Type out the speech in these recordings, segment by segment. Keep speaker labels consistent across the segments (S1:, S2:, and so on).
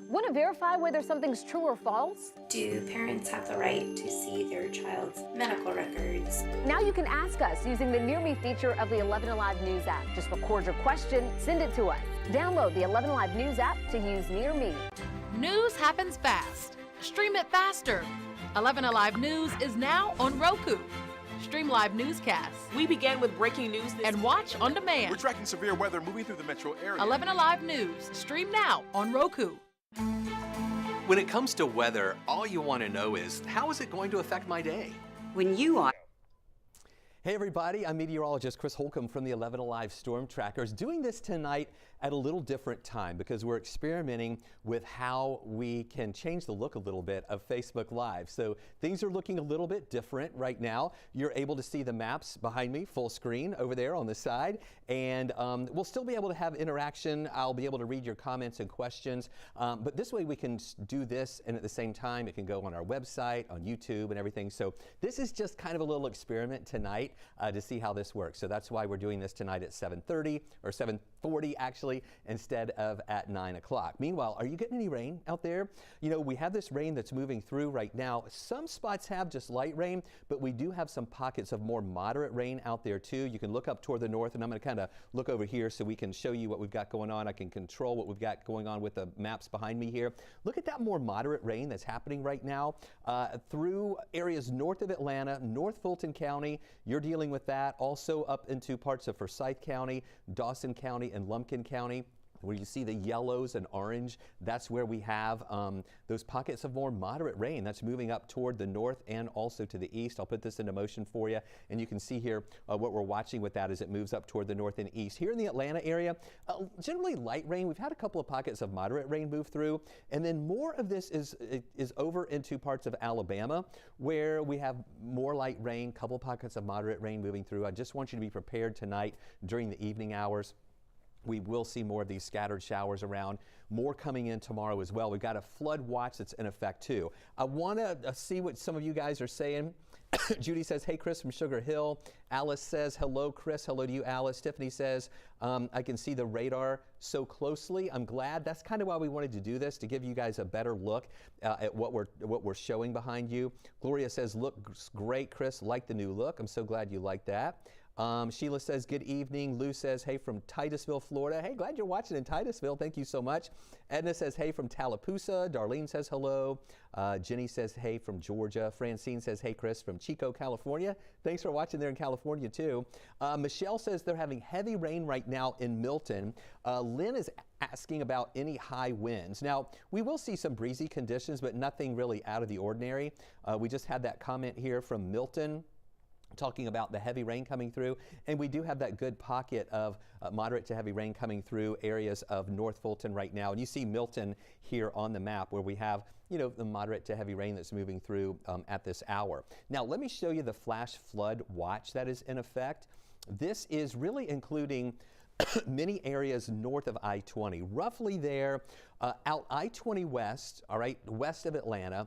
S1: Want to verify whether something's true or false?
S2: Do parents have the right to see their child's medical records?
S1: Now you can ask us using the Near Me feature of the 11 Alive News app. Just record your question, send it to us. Download the 11 Alive News app to use Near Me.
S3: News happens fast. Stream it faster. 11 Alive News is now on Roku. Stream live newscasts.
S4: We began with breaking news
S3: and watch on demand.
S5: We're tracking severe weather moving through the metro area.
S3: 11 Alive News. Stream now on Roku.
S6: When it comes to weather, all you want to know is, how is it going to affect my day?
S7: When you are...
S8: Hey everybody, I'm meteorologist Chris Holcomb from the 11 Alive Storm Trackers, doing this tonight at a little different time because we're experimenting with how we can change the look a little bit of Facebook Live. So things are looking a little bit different right now. You're able to see the maps behind me full screen over there on the side, and we'll still be able to have interaction. I'll be able to read your comments and questions, but this way we can do this, and at the same time it can go on our website, on YouTube and everything. So this is just kind of a little experiment tonight to see how this works. So that's why we're doing this tonight at 7:30 or 7:40 actually, instead of at 9 o'clock. Meanwhile, are you getting any rain out there? You know, we have this rain that's moving through right now. Some spots have just light rain, but we do have some pockets of more moderate rain out there too. You can look up toward the north, and I'm going to kind of look over here so we can show you what we've got going on. I can control what we've got going on with the maps behind me here. Look at that more moderate rain that's happening right now through areas north of Atlanta, North Fulton County. You're dealing with that. Also up into parts of Forsyth County, Dawson County, and Lumpkin County. Where you see the yellows and orange, that's where we have those pockets of more moderate rain that's moving up toward the north and also to the east. I'll put this into motion for you, and you can see here what we're watching with that as it moves up toward the north and east. Here in the Atlanta area, generally light rain. We've had a couple of pockets of moderate rain move through, and then more of this is over into parts of Alabama where we have more light rain, couple pockets of moderate rain moving through. I just want you to be prepared tonight during the evening hours. We will see more of these scattered showers around, more coming in tomorrow as well. We've got a flood watch that's in effect too. I want to see what some of you guys are saying. Judy says, hey Chris from Sugar Hill. Alice says, hello Chris. Hello to you, Alice. Tiffany says, I can see the radar so closely. I'm glad. That's kind of why we wanted to do this, to give you guys a better look at what we're showing behind you. Gloria says, looks great, Chris. Like the new look. I'm so glad you like that. Sheila says, good evening. Lou says, hey from Titusville, Florida. Hey, glad you're watching in Titusville. Thank you so much. Edna says, hey from Tallapoosa. Darlene says, hello. Jenny says, hey from Georgia. Francine says, hey Chris from Chico, California. Thanks for watching there in California too. Michelle says they're having heavy rain right now in Milton. Lynn is asking about any high winds. Now, we will see some breezy conditions, but nothing really out of the ordinary. We just had that comment here from Milton, talking about the heavy rain coming through, and we do have that good pocket of moderate to heavy rain coming through areas of North Fulton right now. And you see Milton here on the map where we have, you know, the moderate to heavy rain that's moving through at this hour. Now, let me show you the flash flood watch that is in effect. This is really including many areas north of I-20, roughly there out I-20 west, all right, west of Atlanta,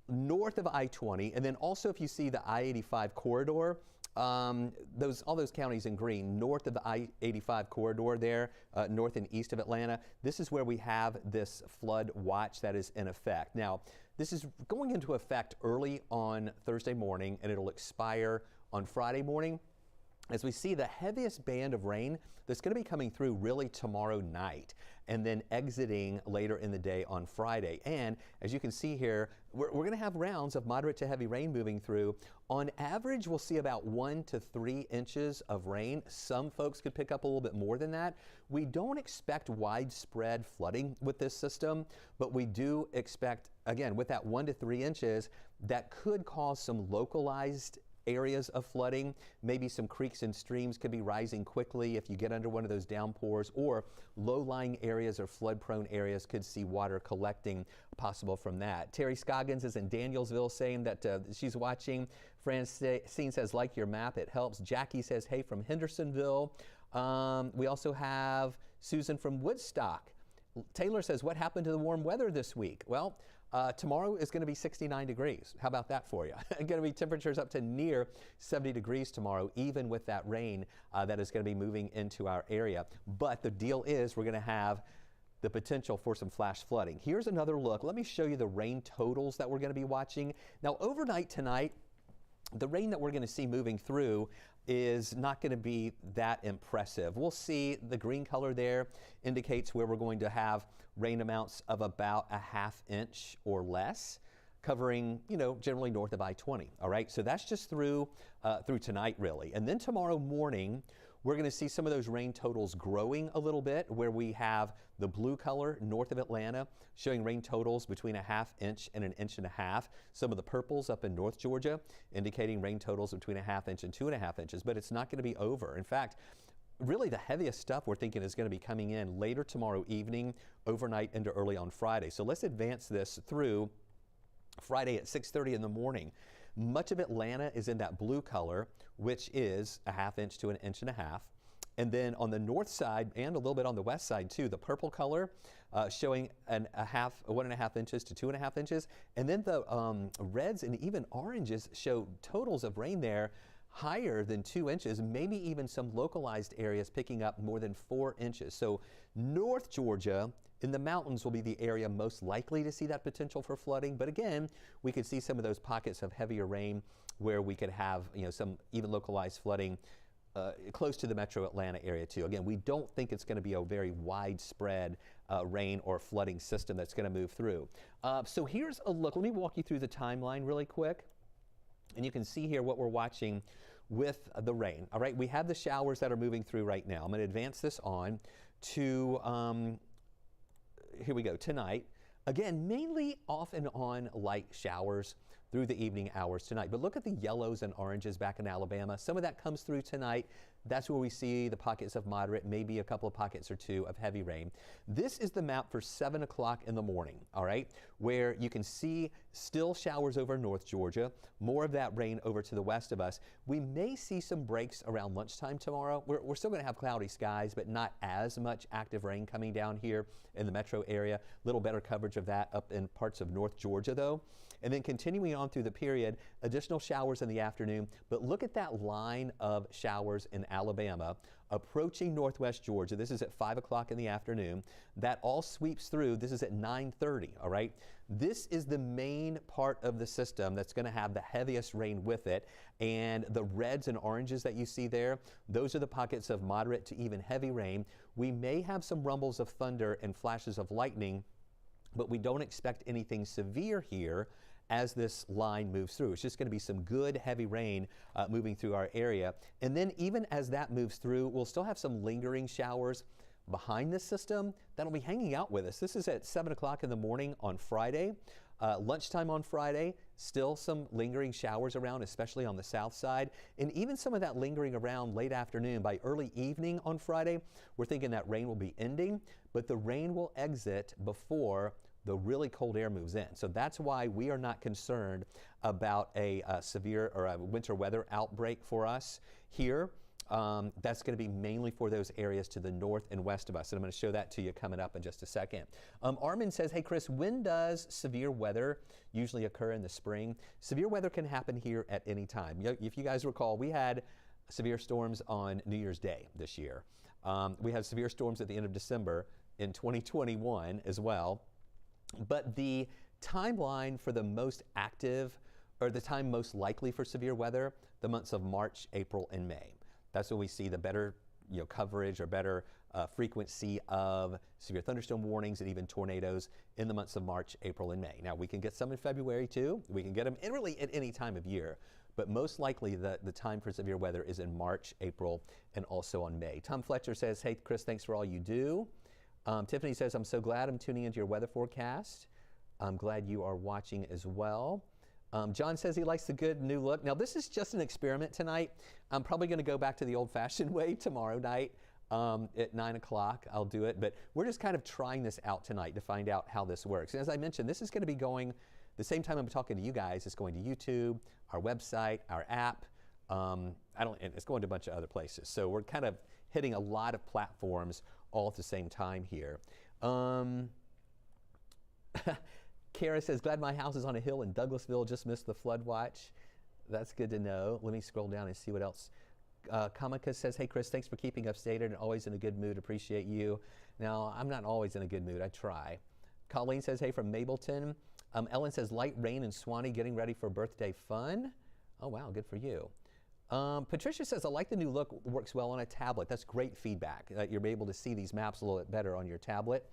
S8: north of I-20, and then also if you see the I-85 corridor, all those counties in green, north of the I-85 corridor there, north and east of Atlanta, this is where we have this flood watch that is in effect. Now, this is going into effect early on Thursday morning, and it'll expire on Friday morning, as we see the heaviest band of rain that's going to be coming through really tomorrow night and then exiting later in the day on Friday. And as you can see here, we're going to have rounds of moderate to heavy rain moving through. On average, we'll see about 1 to 3 inches of rain. Some folks could pick up a little bit more than that. We don't expect widespread flooding with this system, but we do expect, again, with that 1 to 3 inches, that could cause some localized areas of flooding. Maybe some creeks and streams could be rising quickly if you get under one of those downpours, or low-lying areas or flood-prone areas could see water collecting possible from that. Terry Scoggins is in Danielsville saying that she's watching. Francine says, like your map, it helps. Jackie says, hey from Hendersonville. We also have Susan from Woodstock. Taylor says, what happened to the warm weather this week? Well, tomorrow is going to be 69 degrees. How about that for you? Going to be temperatures up to near 70 degrees tomorrow, even with that rain that is going to be moving into our area. But the deal is we're going to have the potential for some flash flooding. Here's another look. Let me show you the rain totals that we're going to be watching. Now, overnight tonight, the rain that we're going to see moving through is not going to be that impressive. We'll see the green color there indicates where we're going to have rain amounts of about a ½ inch or less, covering, generally north of I-20. All right, so that's just through tonight, really. And then tomorrow morning, we're going to see some of those rain totals growing a little bit, where we have the blue color north of Atlanta showing rain totals between a ½ inch and 1.5 inches. Some of the purples up in North Georgia indicating rain totals between a ½ inch and 2.5 inches, but it's not going to be over. In fact, really the heaviest stuff we're thinking is going to be coming in later tomorrow evening, overnight into early on Friday. So let's advance this through Friday at 6:30 in the morning. Much of Atlanta is in that blue color, which is a ½ inch to 1.5 inches. And then on the north side and a little bit on the west side too, the purple color showing 1.5 inches to 2.5 inches. And then the reds and even oranges show totals of rain there higher than 2 inches, maybe even some localized areas picking up more than 4 inches. So North Georgia in the mountains will be the area most likely to see that potential for flooding. But again, we could see some of those pockets of heavier rain where we could have some even localized flooding close to the metro Atlanta area too. Again, we don't think it's going to be a very widespread rain or flooding system that's going to move through. So here's a look. Let me walk you through the timeline really quick. And you can see here what we're watching with the rain. All right, we have the showers that are moving through right now. I'm going to advance this on to, here we go, tonight. Again, mainly off and on light showers through the evening hours tonight. But look at the yellows and oranges back in Alabama. Some of that comes through tonight. That's where we see the pockets of moderate, maybe a couple of pockets or two of heavy rain. This is the map for 7 o'clock in the morning, all right, where you can see still showers over North Georgia, more of that rain over to the west of us. We may see some breaks around lunchtime tomorrow. We're still going to have cloudy skies, but not as much active rain coming down here in the metro area. A little better coverage of that up in parts of North Georgia, though. And then continuing on through the period, additional showers in the afternoon. But look at that line of showers in Alabama approaching northwest Georgia. This is at 5 o'clock in the afternoon. That all sweeps through. This is at 9:30, all right? This is the main part of the system that's going to have the heaviest rain with it. And the reds and oranges that you see there, those are the pockets of moderate to even heavy rain. We may have some rumbles of thunder and flashes of lightning, but we don't expect anything severe here as this line moves through. It's just going to be some good heavy rain moving through our area. And then even as that moves through, we'll still have some lingering showers behind this system that'll be hanging out with us. This is at 7 o'clock in the morning on Friday. Lunchtime on Friday, still some lingering showers around, especially on the south side. And even some of that lingering around late afternoon. By early evening on Friday, we're thinking that rain will be ending, but the rain will exit before the really cold air moves in. So that's why we are not concerned about a severe or a winter weather outbreak for us here. That's going to be mainly for those areas to the north and west of us. And I'm going to show that to you coming up in just a second. Armin says, hey, Chris, when does severe weather usually occur in the spring? Severe weather can happen here at any time. If you guys recall, we had severe storms on New Year's Day this year. We had severe storms at the end of December in 2021 as well. But the timeline for the most active, or the time most likely for severe weather, the months of March, April, and May. That's when we see the better coverage or better frequency of severe thunderstorm warnings and even tornadoes in the months of March, April, and May. Now, we can get some in February too. We can get them really at any time of year. But most likely the time for severe weather is in March, April, and also on May. Tom Fletcher says, hey, Chris, thanks for all you do. Tiffany says, I'm so glad I'm tuning into your weather forecast. I'm glad you are watching as well. John says he likes the good new look. Now, this is just an experiment tonight. I'm probably going to go back to the old-fashioned way tomorrow night at 9 o'clock. I'll do it. But we're just kind of trying this out tonight to find out how this works. And as I mentioned, this is going to be going the same time I'm talking to you guys. It's going to YouTube, our website, our app. And it's going to a bunch of other places. So we're kind of hitting a lot of platforms all at the same time here. Kara says, glad my house is on a hill in Douglasville, just missed the flood watch. That's good to know. Let me scroll down and see what else Kamika says, hey, Chris, thanks for keeping us updated and always in a good mood. Appreciate you. Now, I'm not always in a good mood. I try. Colleen says, hey, from Mableton. Ellen says, light rain in Swanee, getting ready for birthday fun. Oh, wow, good for you. Patricia says, I like the new look, works well on a tablet. That's great feedback, that you're able to see these maps a little bit better on your tablet.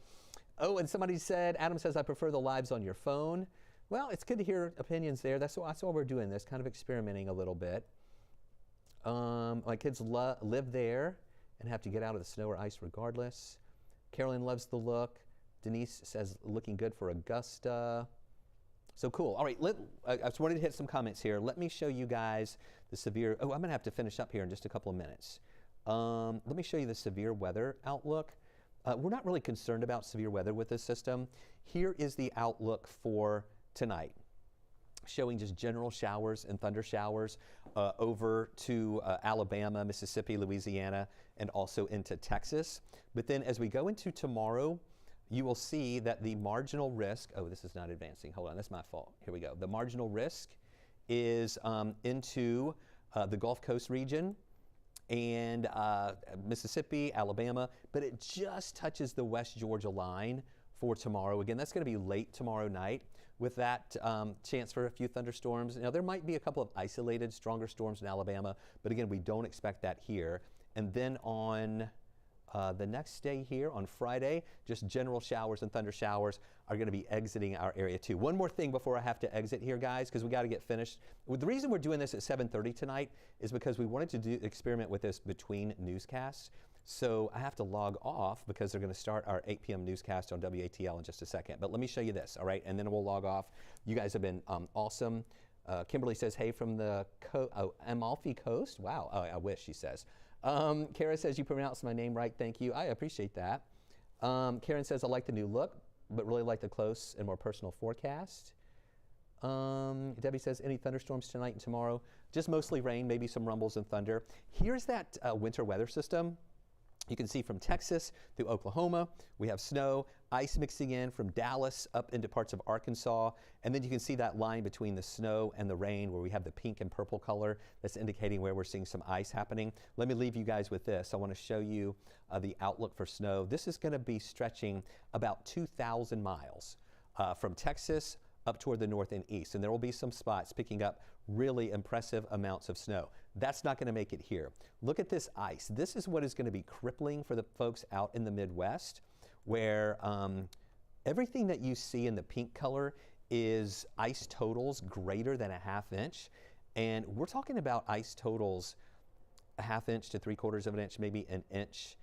S8: Oh, and somebody said, Adam says, I prefer the lives on your phone. Well, it's good to hear opinions there. That's why we're doing this, kind of experimenting a little bit. My kids live there and have to get out of the snow or ice regardless. Carolyn loves the look. Denise says, looking good for Augusta. So cool. All right, I just wanted to hit some comments here. Let me show you guys the severe, I'm going to have to finish up here in just a couple of minutes. Let me show you the severe weather outlook. We're not really concerned about severe weather with this system. Here is the outlook for tonight, showing just general showers and thunder showers over to Alabama, Mississippi, Louisiana, and also into Texas. But then as we go into tomorrow, you will see that the marginal risk, oh, this is not advancing. Hold on, that's my fault. Here we go. The marginal risk is into the Gulf Coast region and Mississippi, Alabama, but it just touches the West Georgia line for tomorrow. Again, that's going to be late tomorrow night with that chance for a few thunderstorms. Now, there might be a couple of isolated stronger storms in Alabama, but again, we don't expect that here. And then on the next day here on Friday, just general showers and thunder showers are going to be exiting our area too. One more thing before I have to exit here, guys, because we got to get finished. The reason we're doing this at 7:30 tonight is because we wanted to experiment with this between newscasts. So I have to log off because they're going to start our 8 p.m. newscast on WATL in just a second. But let me show you this, all right? And then we'll log off. You guys have been awesome. Kimberly says, hey, from the Amalfi Coast. Wow, oh, I wish, she says. Kara says, you pronounced my name right, thank you. I appreciate that. Karen says, I like the new look, but really like the close and more personal forecast. Debbie says, any thunderstorms tonight and tomorrow? Just mostly rain, maybe some rumbles and thunder. Here's that winter weather system. You can see from Texas through Oklahoma, we have snow, ice mixing in from Dallas up into parts of Arkansas, and then you can see that line between the snow and the rain where we have the pink and purple color that's indicating where we're seeing some ice happening. Let me leave you guys with this. I want to show you the outlook for snow. This is going to be stretching about 2,000 miles from Texas up toward the north and east, and there will be some spots picking up really impressive amounts of snow. That's not going to make it here. Look at this ice. This is what is going to be crippling for the folks out in the Midwest, where everything that you see in the pink color is ice totals greater than a ½ inch. And we're talking about ice totals a ½ inch to 3/4 of an inch, maybe an inch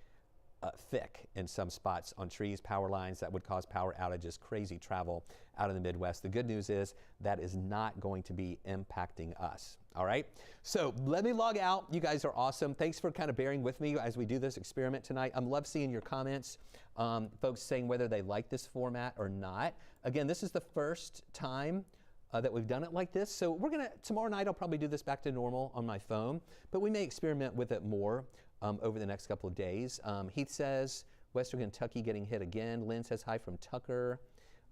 S8: thick in some spots on trees, power lines that would cause power outages, crazy travel out in the Midwest. The good news is that is not going to be impacting us. All right, so let me log out. You guys are awesome. Thanks for kind of bearing with me as we do this experiment tonight. I love seeing your comments, folks saying whether they like this format or not. Again, this is the first time that we've done it like this. So we're gonna, tomorrow night I'll probably do this back to normal on my phone, but we may experiment with it more over the next couple of days. Heath says, Western Kentucky getting hit again. Lynn says, hi from Tucker.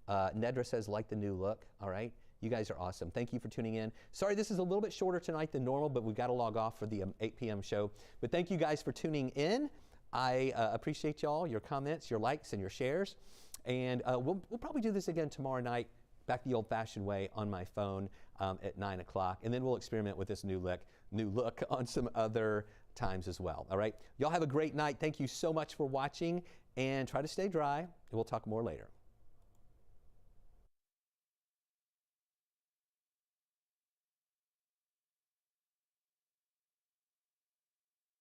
S8: Nedra says, like the new look. All right, you guys are awesome. Thank you for tuning in. Sorry, this is a little bit shorter tonight than normal, but we've got to log off for the 8 p.m. show. But thank you guys for tuning in. I appreciate y'all, your comments, your likes, and your shares. And we'll probably do this again tomorrow night, back the old-fashioned way on my phone at 9 o'clock. And then we'll experiment with this new look on some other times as well. All right, y'all have a great night. Thank you so much for watching, and try to stay dry, and we'll talk more later.